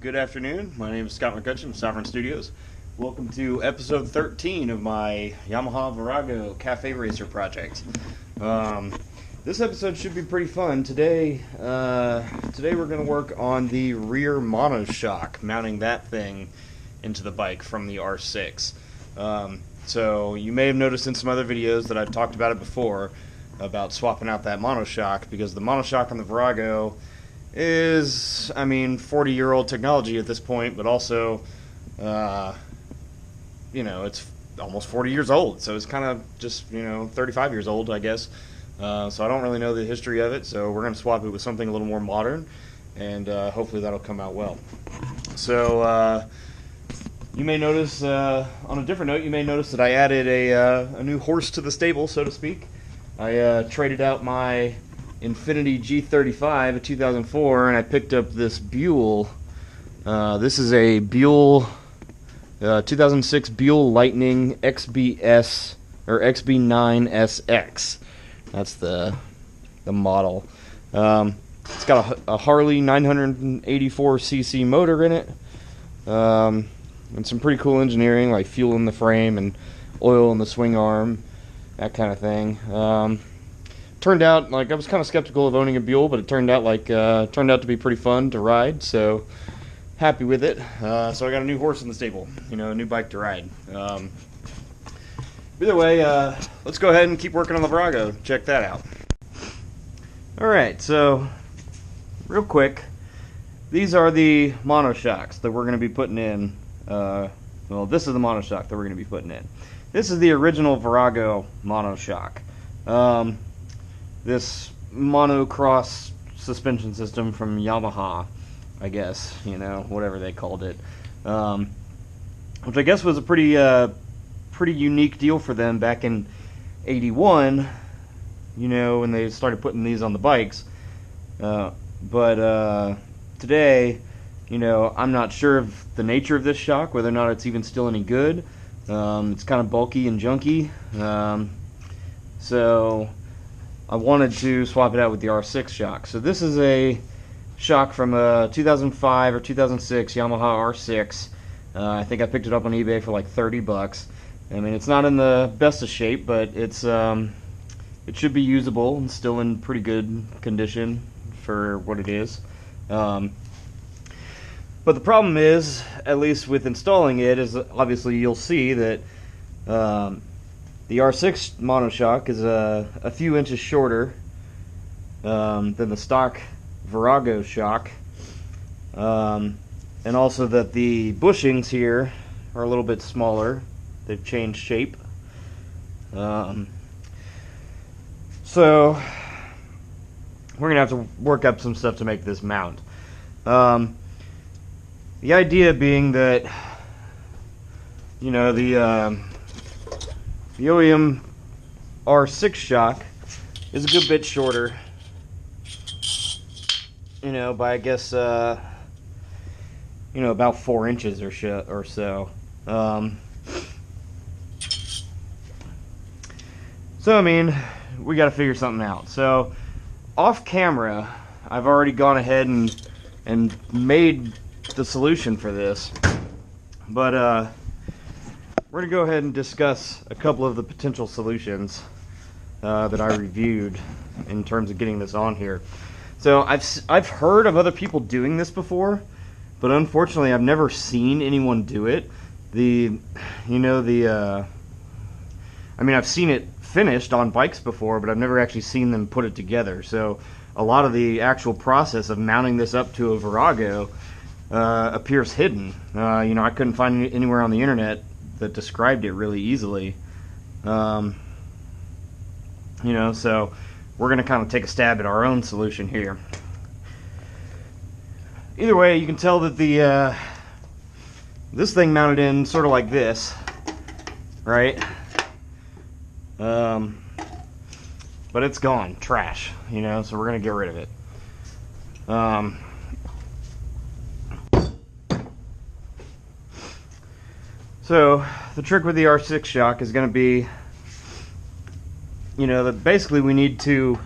Good afternoon. My name is Scott McCutcheon of Sovereign Studios. Welcome to episode 13 of my Yamaha Virago Cafe Racer project. This episode should be pretty fun. Today we're going to work on the rear monoshock, mounting that thing into the bike from the R6. So you may have noticed in some other videos that I've talked about it before, about swapping out that monoshock, because the monoshock on the Virago is, 40-year-old technology at this point, but also, it's almost 40 years old, so it's kind of just, 35 years old, I guess. So I don't really know the history of it, so we're going to swap it with something a little more modern, and hopefully that'll come out well. So, you may notice, on a different note, you may notice that I added a new horse to the stable, so to speak. I traded out my Infiniti G35 of 2004, and I picked up this Buell. This is a Buell 2006 Buell Lightning XBS or XB9SX. That's the model. It's got a Harley 984cc motor in it, and some pretty cool engineering, like fuel in the frame and oil in the swing arm, that kind of thing. Turned out, like, I was kind of skeptical of owning a Buell, but it turned out to be pretty fun to ride, so happy with it. So I got a new horse in the stable, a new bike to ride. Either way, let's go ahead and keep working on the Virago. Check that out. Alright, so real quick, these are the monoshocks that we're going to be putting in. Well, this is the monoshock that we're going to be putting in. This is the original Virago monoshock. This monocross suspension system from Yamaha, I guess, whatever they called it, which I guess was a pretty unique deal for them back in '81, when they started putting these on the bikes. But today, I'm not sure of the nature of this shock, whether or not it's even still any good. It's kind of bulky and junky, so I wanted to swap it out with the R6 shock. So this is a shock from a 2005 or 2006 Yamaha R6. I think I picked it up on eBay for like $30. It's not in the best of shape, but it should be usable and still in pretty good condition for what it is. But the problem is, at least with installing it, is obviously you'll see that the R6 monoshock is a few inches shorter than the stock Virago shock, and also that the bushings here are a little bit smaller. They've changed shape. So we're gonna have to work up some stuff to make this mount. The idea being that the OEM R6 shock is a good bit shorter, by I guess about 4 inches or so. So we got to figure something out. So off camera, I've already gone ahead and made the solution for this, but we're gonna go ahead and discuss a couple of the potential solutions that I reviewed in terms of getting this on here. So I've heard of other people doing this before, but unfortunately I've never seen anyone do it. I've seen it finished on bikes before, but I've never actually seen them put it together. So a lot of the actual process of mounting this up to a Virago appears hidden. I couldn't find it anywhere on the internet that described it really easily. So we're going to kind of take a stab at our own solution here. Either way, you can tell that this thing mounted in sort of like this, right? But it's gone, trash, so we're going to get rid of it. So the trick with the R6 shock is going to be, that basically we're going to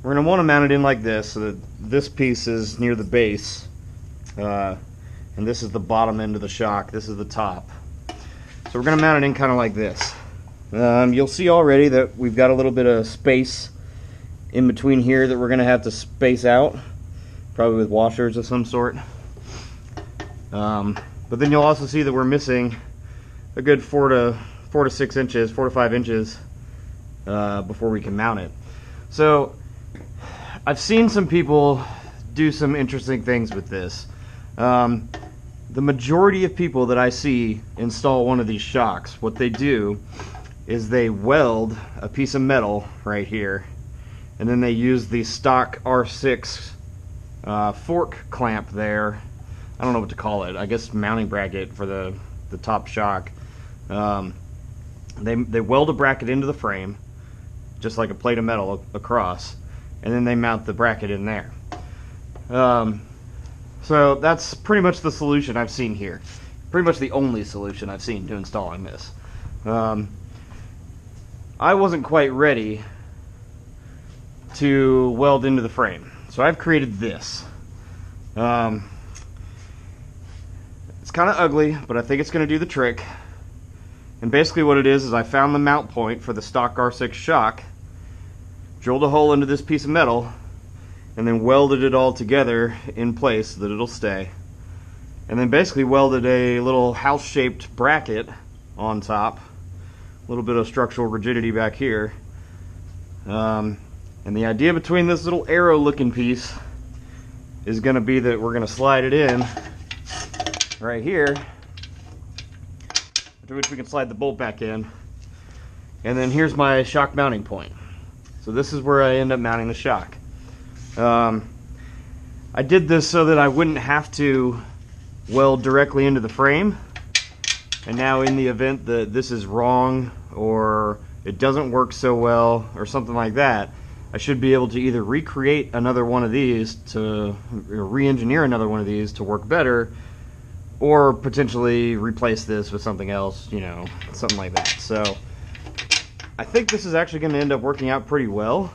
want to mount it in like this, so that this piece is near the base, and this is the bottom end of the shock. This is the top. So we're going to mount it in kind of like this. You'll see already that we've got a little bit of space in between here that we're going to have to space out, probably with washers of some sort. But then you'll also see that we're missing a good 4 to 6 inches, 4 to 5 inches before we can mount it. So I've seen some people do some interesting things with this. The majority of people that I see install one of these shocks, what they do is they weld a piece of metal right here, and then they use the stock R6 fork clamp there. I don't know what to call it. I guess mounting bracket for the top shock. They weld a bracket into the frame, just like a plate of metal across, and then they mount the bracket in there. So that's pretty much the solution I've seen here. Pretty much the only solution I've seen to installing this. I wasn't quite ready to weld into the frame, so I've created this. It's kind of ugly, but I think it's going to do the trick. And basically what it is I found the mount point for the stock R6 shock, drilled a hole into this piece of metal, and then welded it all together in place so that it'll stay. And then basically welded a little house-shaped bracket on top, a little bit of structural rigidity back here. And the idea between this little arrow looking piece is going to be that we're going to slide it in right here, after which we can slide the bolt back in. And then here's my shock mounting point. So this is where I end up mounting the shock. I did this so that I wouldn't have to weld directly into the frame, and now in the event that this is wrong or it doesn't work so well or something like that, I should be able to either recreate another one of these to re-engineer another one of these to work better, or potentially replace this with something else, you know, something like that. So I think this is actually going to end up working out pretty well.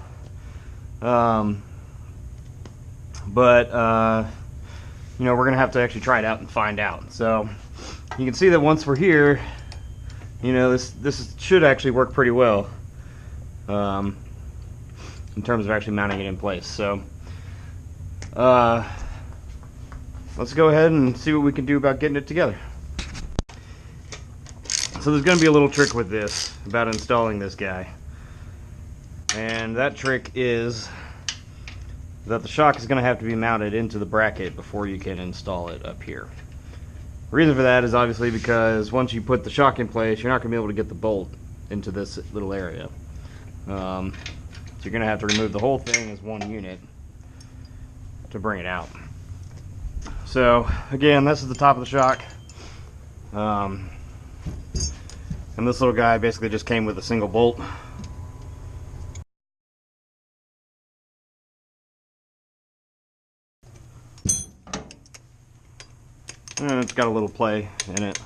But you know, we're gonna have to actually try it out and find out. So you can see that once we're here, you know, this should actually work pretty well in terms of actually mounting it in place. So let's go ahead and see what we can do about getting it together. So there's going to be a little trick with this about installing this guy, and that trick is that the shock is going to have to be mounted into the bracket before you can install it up here. The reason for that is obviously because once you put the shock in place, you're not going to be able to get the bolt into this little area. So you're going to have to remove the whole thing as one unit to bring it out. So again, this is the top of the shock. And this little guy basically just came with a single bolt. And it's got a little play in it,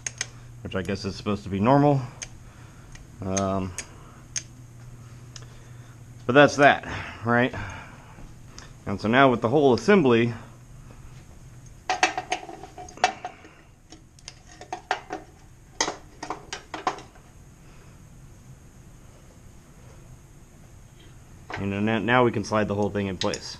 which I guess is supposed to be normal. But that's that, right? And so now with the whole assembly, you know, now we can slide the whole thing in place.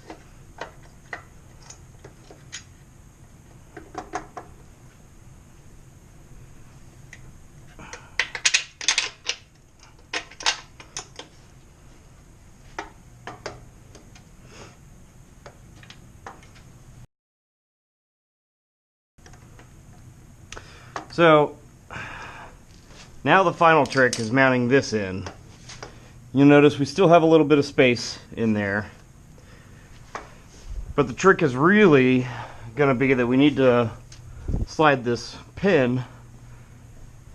So now the final trick is mounting this in. You'll notice we still have a little bit of space in there, but the trick is really going to be that we need to slide this pin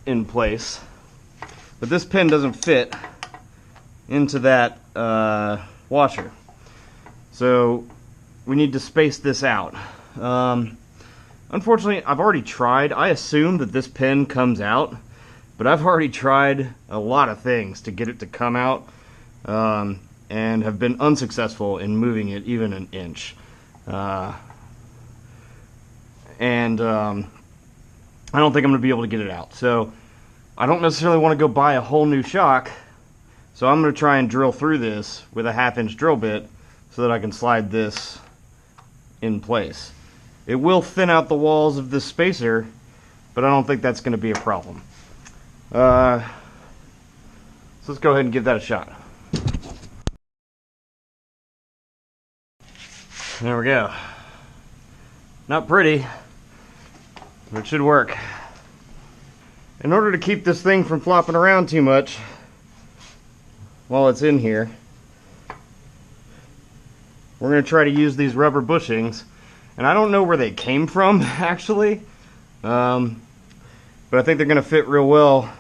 in place, but this pin doesn't fit into that washer, so we need to space this out. Unfortunately, I've already tried. I assume that this pin comes out, but I've already tried a lot of things to get it to come out, and have been unsuccessful in moving it even an inch. and I don't think I'm going to be able to get it out. So I don't necessarily want to go buy a whole new shock, so I'm going to try and drill through this with a 1/2-inch drill bit so that I can slide this in place. It will thin out the walls of this spacer, but I don't think that's going to be a problem. So let's go ahead and give that a shot. There we go. Not pretty, but it should work. In order to keep this thing from flopping around too much while it's in here, we're going to try to use these rubber bushings. And I don't know where they came from, actually. But I think they're going to fit real well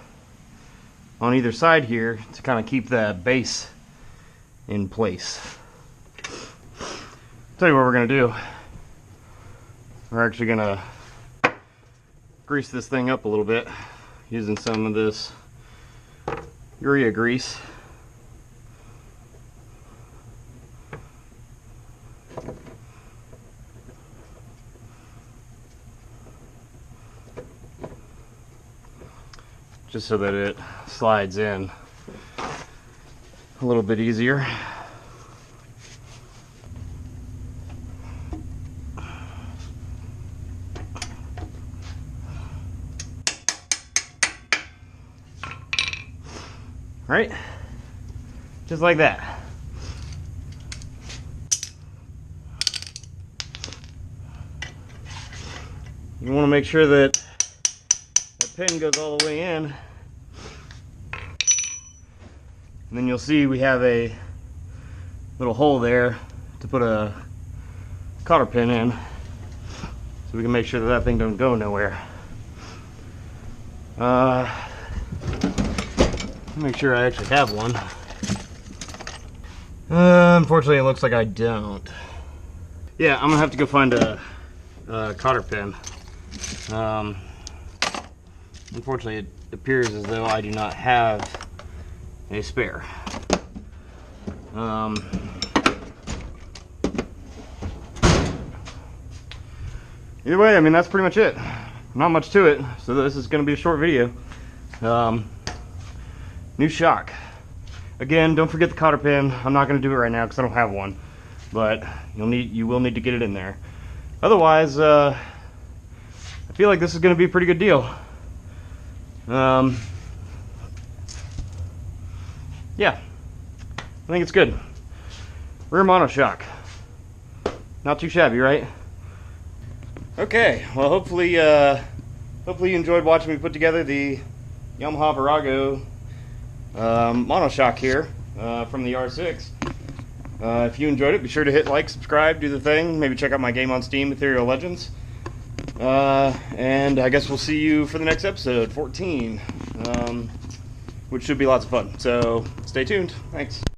on either side here to kind of keep that base in place. Tell you what we're going to do. We're actually going to grease this thing up a little bit using some of this urea grease. Just so that it slides in a little bit easier. Right? Just like that. You want to make sure that that pin goes all the way in. And then you'll see we have a little hole there to put a cotter pin in, so we can make sure that that thing don't go nowhere. Make sure I actually have one. Unfortunately, it looks like I don't. Yeah, I'm gonna have to go find a cotter pin. Unfortunately, it appears as though I do not have a spare. Either way, I mean, that's pretty much it. Not much to it, so this is going to be a short video. New shock. Again, don't forget the cotter pin. I'm not going to do it right now because I don't have one, but you will need to get it in there. Otherwise, I feel like this is going to be a pretty good deal. Yeah, I think it's good. Rear monoshock. Not too shabby, right? Okay, well, hopefully you enjoyed watching me put together the Yamaha Virago monoshock here from the R6. If you enjoyed it, be sure to hit like, subscribe, do the thing. Maybe check out my game on Steam, Ethereal Legends. And I guess we'll see you for the next episode, 14, which should be lots of fun. So stay tuned. Thanks.